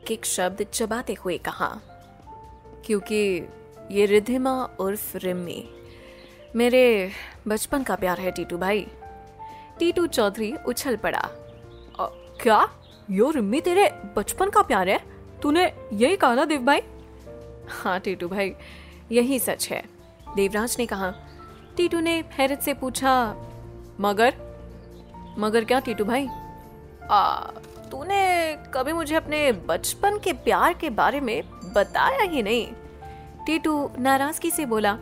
एक एक शब्द चबाते हुए कहा, क्योंकि ये रिद्धिमा उर्फ रिम्मी मेरे बचपन का प्यार है टीटू भाई। टीटू चौधरी उछल पड़ा। क्या? यो रिम्मी तेरे बचपन का प्यार है? तूने यही कहा ना देव भाई? हाँ टीटू भाई, यही सच है, देवराज ने कहा। टीटू ने हैरत से पूछा, मगर क्या टीटू भाई? तूने कभी मुझे अपने बचपन के प्यार के बारे में बताया ही नहीं। टीटू नाराजगी से बोला।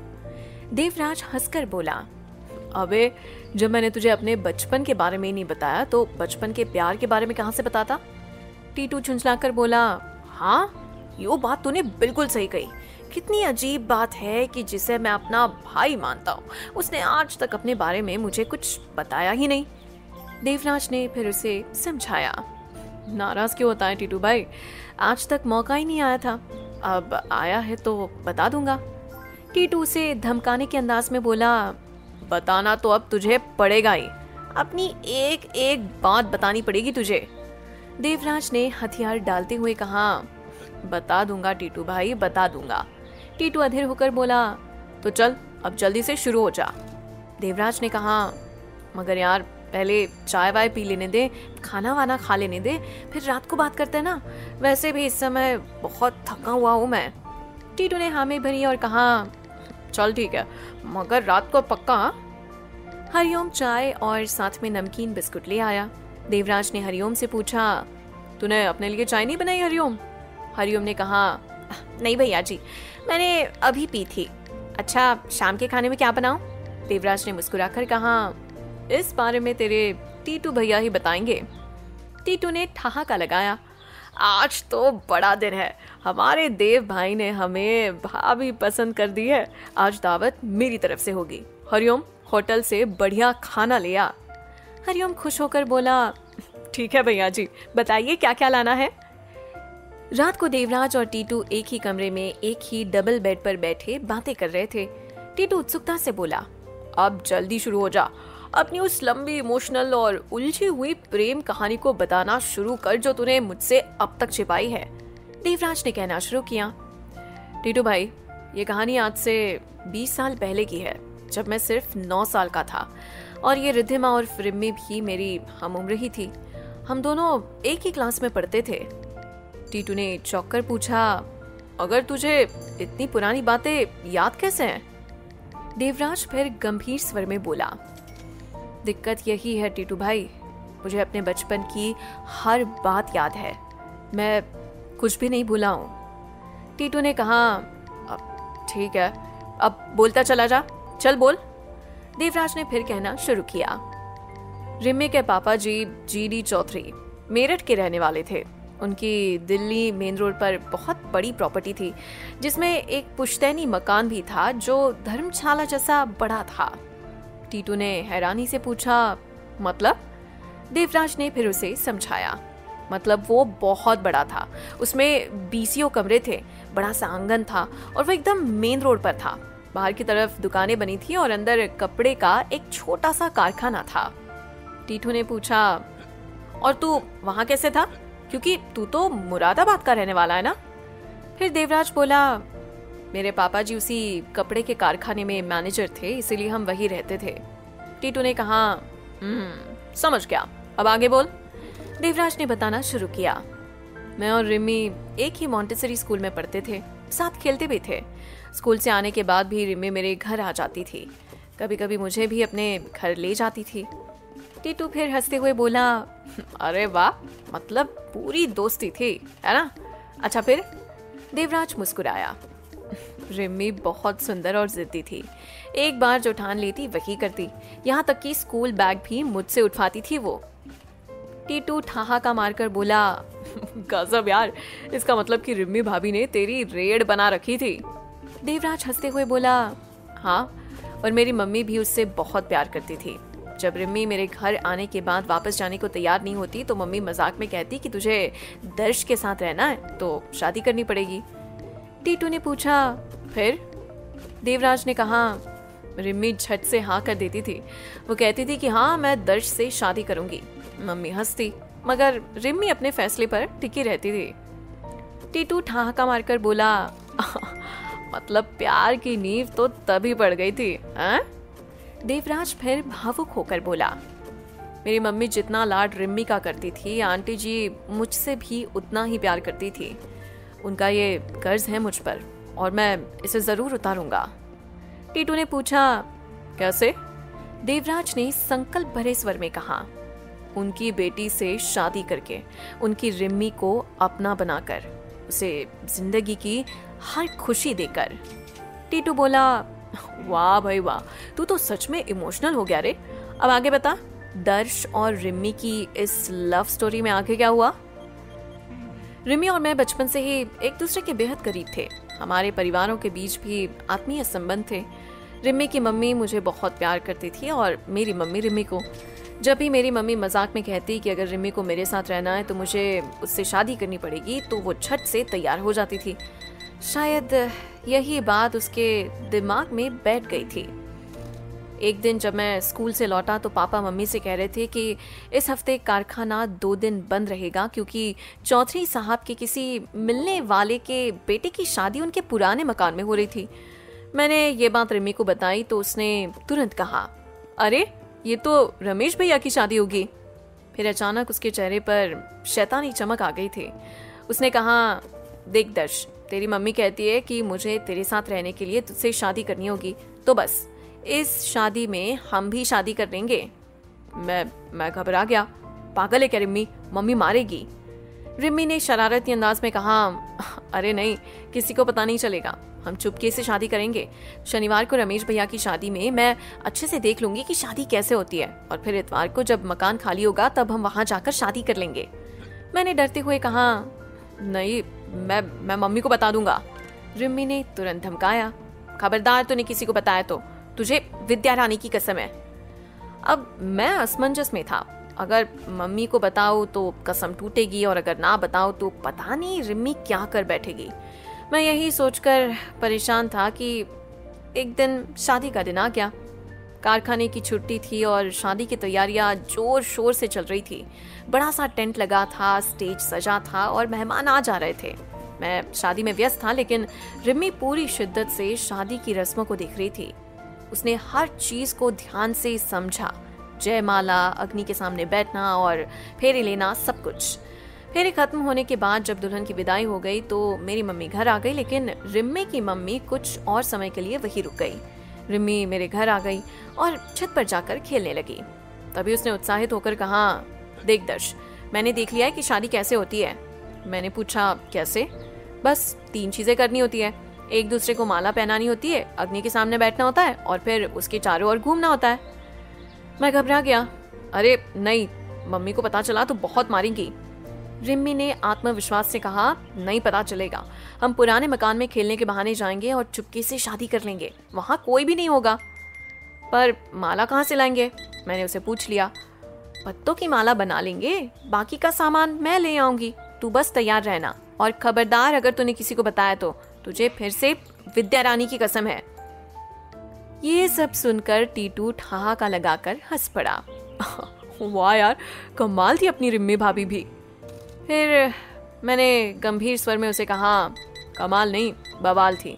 देवराज हंसकर बोला, अबे जब मैंने तुझे अपने बचपन के बारे में ही नहीं बताया तो बचपन के प्यार के बारे में कहां से बताता? टीटू झुंझलाकर बोला, हाँ यो बात तूने बिल्कुल सही कही। कितनी अजीब बात है कि जिसे मैं अपना भाई मानता हूँ उसने आज तक अपने बारे में मुझे कुछ बताया ही नहीं। देवराज ने फिर उसे समझाया। नाराज क्यों होता है टीटू भाई? आज तक मौका ही नहीं आया था, अब आया है तो बता दूंगा। टीटू उसे धमकाने के अंदाज में बोला, बताना तो अब तुझे पड़ेगा ही, अपनी एक एक बात बतानी पड़ेगी तुझे। देवराज ने हथियार डालते हुए कहा, बता दूंगा टीटू भाई, बता दूंगा। टीटू अधीर होकर बोला, तो चल अब जल्दी से शुरू हो जा। देवराज ने कहा, मगर यार पहले चाय वाय पी लेने दे, खाना वाना खा लेने दे, फिर रात को बात करते हैं ना। वैसे भी इस समय बहुत थका हुआ हूँ मैं। टीटू ने हामी भरी और कहा, चल ठीक है, मगर रात को पक्का। हरिओम चाय और साथ में नमकीन बिस्कुट ले आया। देवराज ने हरिओम से पूछा, तूने अपने लिए चाय नहीं बनाई हरिओम? हरिओम ने कहा, नहीं भैया जी, मैंने अभी पी थी। अच्छा शाम के खाने में क्या बनाऊं? देवराज ने मुस्कुराकर कहा, इस बारे में तेरे टीटू भैया ही बताएंगे। टीटू ने ठहाका लगाया, आज तो बड़ा दिन है, हमारे देव भाई ने हमें भाभी पसंद कर दी है। आज दावत मेरी तरफ से होगी। हरिओम होटल से बढ़िया खाना ले आ। हरिओम खुश होकर बोला, ठीक है भैया जी, बताइए क्या क्या लाना है। रात को देवराज और टीटू एक ही कमरे में एक ही डबल बेड पर बैठे बातें कर रहे थे। टीटू उत्सुकता से बोला, अब जल्दी शुरू हो जा, अपनी उस लंबी इमोशनल और उलझी हुई प्रेम कहानी को बताना शुरू कर जो तूने मुझसे अब तक छिपाई है। देवराज ने कहना शुरू किया, टीटू भाई ये कहानी आज से 20 साल पहले की है, जब मैं सिर्फ 9 साल का था और ये रिद्धिमा और रिम्मी भी मेरी हमउम्र ही थी। हम दोनों एक ही क्लास में पढ़ते थे। टीटू ने चौंक कर पूछा, अगर तुझे इतनी पुरानी बातें याद कैसे हैं? देवराज फिर गंभीर स्वर में बोला, दिक्कत यही है टीटू भाई, मुझे अपने बचपन की हर बात याद है, मैं कुछ भी नहीं भूला हूँ। टीटू ने कहा, ठीक है, अब बोलता चला जा, चल बोल। देवराज ने फिर कहना शुरू किया, रिम्मी के पापा जी जीडी चौधरी मेरठ के रहने वाले थे। उनकी दिल्ली मेन रोड पर बहुत बड़ी प्रॉपर्टी थी, जिसमें एक पुश्तैनी मकान भी था जो धर्मशाला जैसा बड़ा था। टीटू ने हैरानी से पूछा, मतलब? देवराज ने फिर उसे समझाया, मतलब वो बहुत बड़ा था, उसमें 20 कमरे थे, बड़ा सा आंगन था और वो एकदम मेन रोड पर था। बाहर की तरफ दुकानें बनी थी और अंदर कपड़े का एक छोटा सा कारखाना था। टीटू ने पूछा, और तू वहां कैसे था, क्योंकि तू तो मुरादाबाद का रहने वाला है ना? फिर देवराज बोला, मेरे पापा जी उसी कपड़े के कारखाने में मैनेजर थे, इसीलिए हम वही रहते थे। टीटू ने कहा, समझ गया, अब आगे बोल। देवराज ने बताना शुरू किया, मैं और रिम्मी एक ही मॉन्टेसरी स्कूल में पढ़ते थे, साथ खेलते भी थे। स्कूल से आने के बाद भी रिम्मी मेरे घर आ जाती थी, कभी कभी मुझे भी अपने घर ले जाती थी। टीटू फिर हंसते हुए बोला, अरे वाह, मतलब पूरी दोस्ती थी, है ना? अच्छा फिर? देवराज मुस्कुराया, रिम्मी बहुत सुंदर और जिद्दी थी, एक बार जो ठान लेती वही करती, यहाँ तक कि स्कूल बैग भी मुझसे उठवाती थी वो। टीटू ठहाका मारकर बोला, गजब यार, इसका मतलब कि रिम्मी भाभी ने तेरी रेड बना रखी थी। देवराज हंसते हुए बोला, हाँ, और मेरी मम्मी भी उससे बहुत प्यार करती थी। जब रिम्मी मेरे घर आने के बाद वापस जाने को तैयार नहीं होती तो मम्मी मजाक में कहती कि तुझे दर्श के साथ रहना है तो शादी करनी पड़ेगी। टीटू ने पूछा, फिर? देवराज ने कहा, रिम्मी झट से हाँ कर देती थी, वो कहती थी कि हाँ मैं दर्श से शादी करूंगी। मम्मी हंसती, मगर रिम्मी अपने फैसले पर टिकी रहती थी। टीटू ठहाका मारकर बोला, मतलब प्यार की नींव तो तभी पड़ गई थी, हैं? देवराज फिर भावुक होकर बोला, मेरी मम्मी जितना लाड रिम्मी का करती थी, आंटी जी मुझसे भी उतना ही प्यार करती थी। उनका ये कर्ज है मुझ पर और मैं इसे जरूर उतारूंगा। टीटू ने पूछा, कैसे? देवराज ने संकल्प भरे स्वर में कहा, उनकी बेटी से शादी करके, उनकी रिम्मी को अपना बनाकर, उसे जिंदगी की हर खुशी देकर। टीटू बोला, वाह भाई वाह, तू तो सच में इमोशनल हो गया रे। अब आगे बता, दर्श और रिम्मी की इस लव स्टोरी में आगे क्या हुआ? रिम्मी और मैं बचपन से ही एक दूसरे के बेहद करीब थे। हमारे परिवारों के बीच भी आत्मीय संबंध थे। रिम्मी की मम्मी मुझे बहुत प्यार करती थी और मेरी मम्मी रिम्मी को। जब भी मेरी मम्मी मजाक में कहती कि अगर रिम्मी को मेरे साथ रहना है तो मुझे उससे शादी करनी पड़ेगी, तो वो झट से तैयार हो जाती थी। शायद यही बात उसके दिमाग में बैठ गई थी। एक दिन जब मैं स्कूल से लौटा तो पापा मम्मी से कह रहे थे कि इस हफ्ते कारखाना 2 दिन बंद रहेगा क्योंकि चौधरी साहब के किसी मिलने वाले के बेटे की शादी उनके पुराने मकान में हो रही थी। मैंने ये बात रिम्मी को बताई तो उसने तुरंत कहा, अरे ये तो रमेश भैया की शादी होगी। फिर अचानक उसके चेहरे पर शैतानी चमक आ गई थी। उसने कहा, देख दर्श, तेरी मम्मी कहती है कि मुझे तेरे साथ रहने के लिए तुझसे शादी करनी होगी, तो बस इस शादी में हम भी शादी कर लेंगे। मैं घबरा गया। पागल है क्या रिम्मी? मम्मी मारेगी। रिम्मी ने शरारती अंदाज में कहा, अरे नहीं, किसी को पता नहीं चलेगा, हम चुपके से शादी करेंगे। शनिवार को रमेश भैया की शादी में मैं अच्छे से देख लूंगी कि शादी कैसे होती है, और फिर इतवार को जब मकान खाली होगा तब हम वहां जाकर शादी कर लेंगे। मैंने डरते हुए कहा, नहीं, मैं मम्मी को बता दूंगा। रिम्मी ने तुरंत धमकाया, खबरदार तूने किसी को बताया तो तुझे विद्या रानी की कसम है। अब मैं असमंजस में था, अगर मम्मी को बताओ तो कसम टूटेगी और अगर ना बताओ तो पता नहीं रिम्मी क्या कर बैठेगी। मैं यही सोचकर परेशान था कि एक दिन शादी का दिन आ गया। कारखाने की छुट्टी थी और शादी की तैयारियां जोर शोर से चल रही थी। बड़ा सा टेंट लगा था, स्टेज सजा था और मेहमान आ जा रहे थे। मैं शादी में व्यस्त था, लेकिन रिम्मी पूरी शिद्दत से शादी की रस्मों को देख रही थी। उसने हर चीज को ध्यान से समझा, जयमाला, अग्नि के सामने बैठना और फेरे लेना, सब कुछ। फेरे खत्म होने के बाद जब दुल्हन की विदाई हो गई तो मेरी मम्मी घर आ गई, लेकिन रिम्मी की मम्मी कुछ और समय के लिए वहीं रुक गई। रिम्मी मेरे घर आ गई और छत पर जाकर खेलने लगी। तभी उसने उत्साहित होकर कहा, देख दर्श, मैंने देख लिया है कि शादी कैसे होती है। मैंने पूछा, कैसे? बस 3 चीजें करनी होती है। एक दूसरे को माला पहनानी होती है, अग्नि के सामने बैठना होता है और फिर उसके चारों ओर घूमना होता है। मैं घबरा गया। अरे नहीं, मम्मी को पता चला तो बहुत मारेंगी। रिम्मी ने आत्मविश्वास से कहा, नहीं पता चलेगा, हम पुराने मकान में खेलने के बहाने जाएंगे और चुपके से शादी कर लेंगे, वहां कोई भी नहीं होगा। पर माला कहाँ से लाएंगे? मैंने उसे पूछ लिया। पत्तों की माला बना लेंगे, बाकी का सामान मैं ले आऊंगी, तू बस तैयार रहना। और खबरदार अगर तूने किसी को बताया तो तुझे फिर से विद्या रानी की कसम है। ये सब सुनकर टीटू ठहाका लगाकर हंस पड़ा। वाह यार, कमाल थी अपनी रिम्मी भाभी भी। फिर मैंने गंभीर स्वर में उसे कहा, कमाल नहीं, बवाल थी।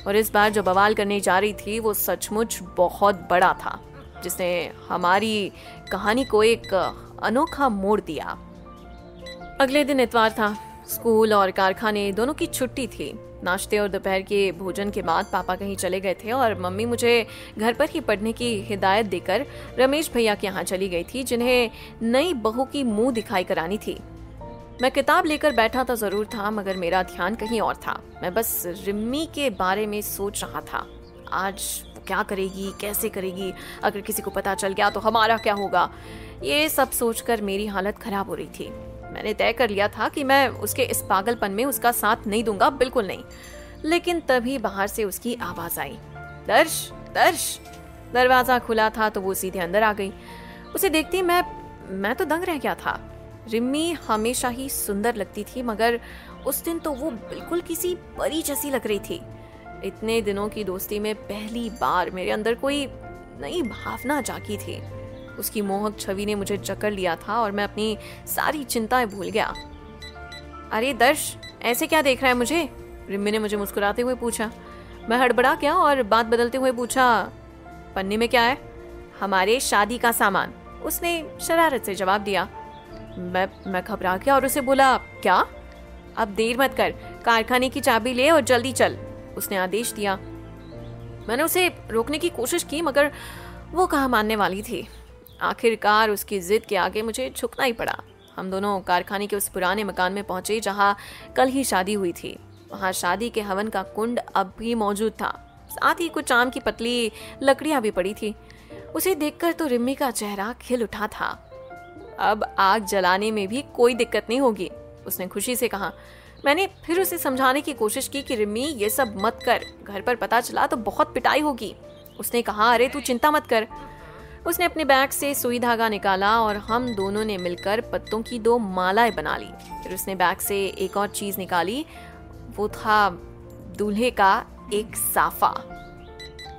और इस बार जो बवाल करने जा रही थी वो सचमुच बहुत बड़ा था, जिसने हमारी कहानी को एक अनोखा मोड़ दिया। अगले दिन इतवार था। स्कूल और कारखाने दोनों की छुट्टी थी। नाश्ते और दोपहर के भोजन के बाद पापा कहीं चले गए थे और मम्मी मुझे घर पर ही पढ़ने की हिदायत देकर रमेश भैया के यहाँ चली गई थी, जिन्हें नई बहू की मुंह दिखाई करानी थी। मैं किताब लेकर बैठा तो जरूर था, मगर मेरा ध्यान कहीं और था। मैं बस रिम्मी के बारे में सोच रहा था। आज वो क्या करेगी, कैसे करेगी, अगर किसी को पता चल गया तो हमारा क्या होगा। ये सब सोचकर मेरी हालत खराब हो रही थी। मैंने तय कर लिया था कि मैं उसके इस पागलपन में उसका साथ नहीं दूंगा, बिल्कुल नहीं। लेकिन तभी बाहर से उसकी आवाज आई, दर्श दर्श। दरवाजा खुला था तो वो सीधे अंदर आ गई। उसे देखती मैं तो दंग रह गया था। रिम्मी हमेशा ही सुंदर लगती थी, मगर उस दिन तो वो बिल्कुल किसी परी जैसी लग रही थी। इतने दिनों की दोस्ती में पहली बार मेरे अंदर कोई नई भावना जागी थी। उसकी मोहक छवि ने मुझे जकड़ लिया था और मैं अपनी सारी चिंताएं भूल गया। अरे दर्श, ऐसे क्या देख रहा है मुझे? रिम्मी ने मुझे मुस्कुराते हुए पूछा। मैं हड़बड़ा गया और बात बदलते हुए पूछा, पन्नी में क्या है? हमारे शादी का सामान, उसने शरारत से जवाब दिया। मैं घबरा गया और उसे बोला, क्या? अब देर मत कर, कारखाने की चाबी ले और जल्दी चल, उसने आदेश दिया। मैंने उसे रोकने की कोशिश की मगर वो कहाँ मानने वाली थी। आखिरकार उसकी जिद के आगे मुझे झुकना ही पड़ा। हम दोनों कारखाने के उस पुराने मकान में पहुंचे जहाँ कल ही शादी हुई थी। वहाँ शादी के हवन का कुंड अब भी मौजूद था, साथ ही कुछ आम की पतली लकड़ियाँ भी पड़ी थी। उसे देखकर तो रिम्मी का चेहरा खिल उठा था। अब आग जलाने में भी कोई दिक्कत नहीं होगी, उसने खुशी से कहा। मैंने फिर उसे समझाने की कोशिश की कि रिम्मी ये सब मत कर, घर पर पता चला तो बहुत पिटाई होगी। उसने कहा, अरे तू चिंता मत कर। उसने अपने बैग से सुई धागा निकाला और हम दोनों ने मिलकर पत्तों की 2 मालाएं बना ली। फिर उसने बैग से एक और चीज निकाली, वो था दूल्हे का एक साफा।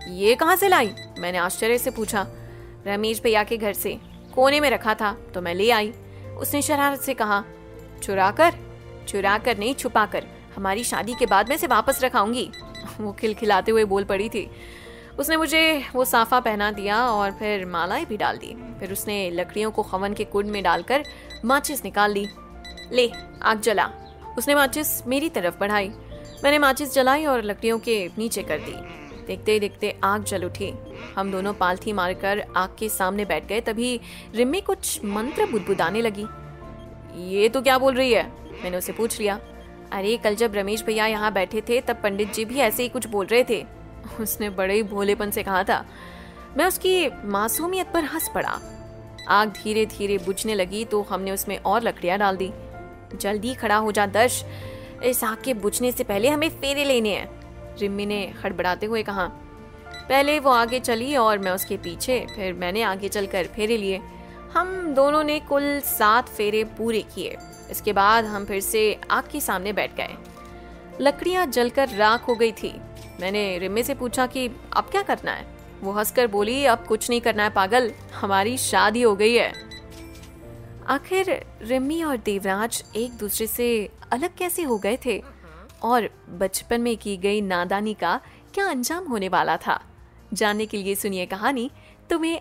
ये कहाँ से लाई? मैंने आश्चर्य से पूछा। रमेश भैया के घर से, कोने में रखा था तो मैं ले आई, उसने शरारत से कहा। चुरा कर नहीं, छुपा कर, हमारी शादी के बाद मैं इसे वापस रखाऊंगी, वो खिलखिलाते हुए बोल पड़ी थी। उसने मुझे वो साफा पहना दिया और फिर मालाएं भी डाल दी। फिर उसने लकड़ियों को हवन के कुंड में डालकर माचिस निकाल ली। ले, आग जला, उसने माचिस मेरी तरफ बढ़ाई। मैंने माचिस जलाई और लकड़ियों के नीचे कर दी। देखते ही देखते आग जल उठी। हम दोनों पालथी मारकर आग के सामने बैठ गए। तभी रिम्मी कुछ मंत्र बुदबुदाने लगी। ये तो क्या बोल रही है? मैंने उसे पूछ लिया। अरे कल जब रमेश भैया यहाँ बैठे थे तब पंडित जी भी ऐसे ही कुछ बोल रहे थे, उसने बड़े ही भोलेपन से कहा था। मैं उसकी मासूमियत पर हंस पड़ा। आग धीरे धीरे बुझने लगी तो हमने उसमें और लकड़ियां डाल दी। जल्दी खड़ा हो जा दर्श, इस आग के बुझने से पहले हमें फेरे लेने हैं, रिम्मी ने हड़बड़ाते हुए कहा। पहले वो आगे चली और मैं उसके पीछे, फिर मैंने आगे चलकर फेरे लिए। हम दोनों ने कुल 7 फेरे पूरे किए। इसके बाद हम फिर से आग के सामने बैठ गए। लकड़ियां जलकर राख हो गई थी। मैंने रिम्मी से पूछा कि अब क्या करना है? वो हंसकर बोली, अब कुछ नहीं करना है पागल, हमारी शादी हो गई है। आखिर रिम्मी और देवराज एक दूसरे से अलग कैसे हो गए थे और बचपन में की गई नादानी का क्या अंजाम होने वाला था? जानने के लिए सुनिए कहानी तुम्हें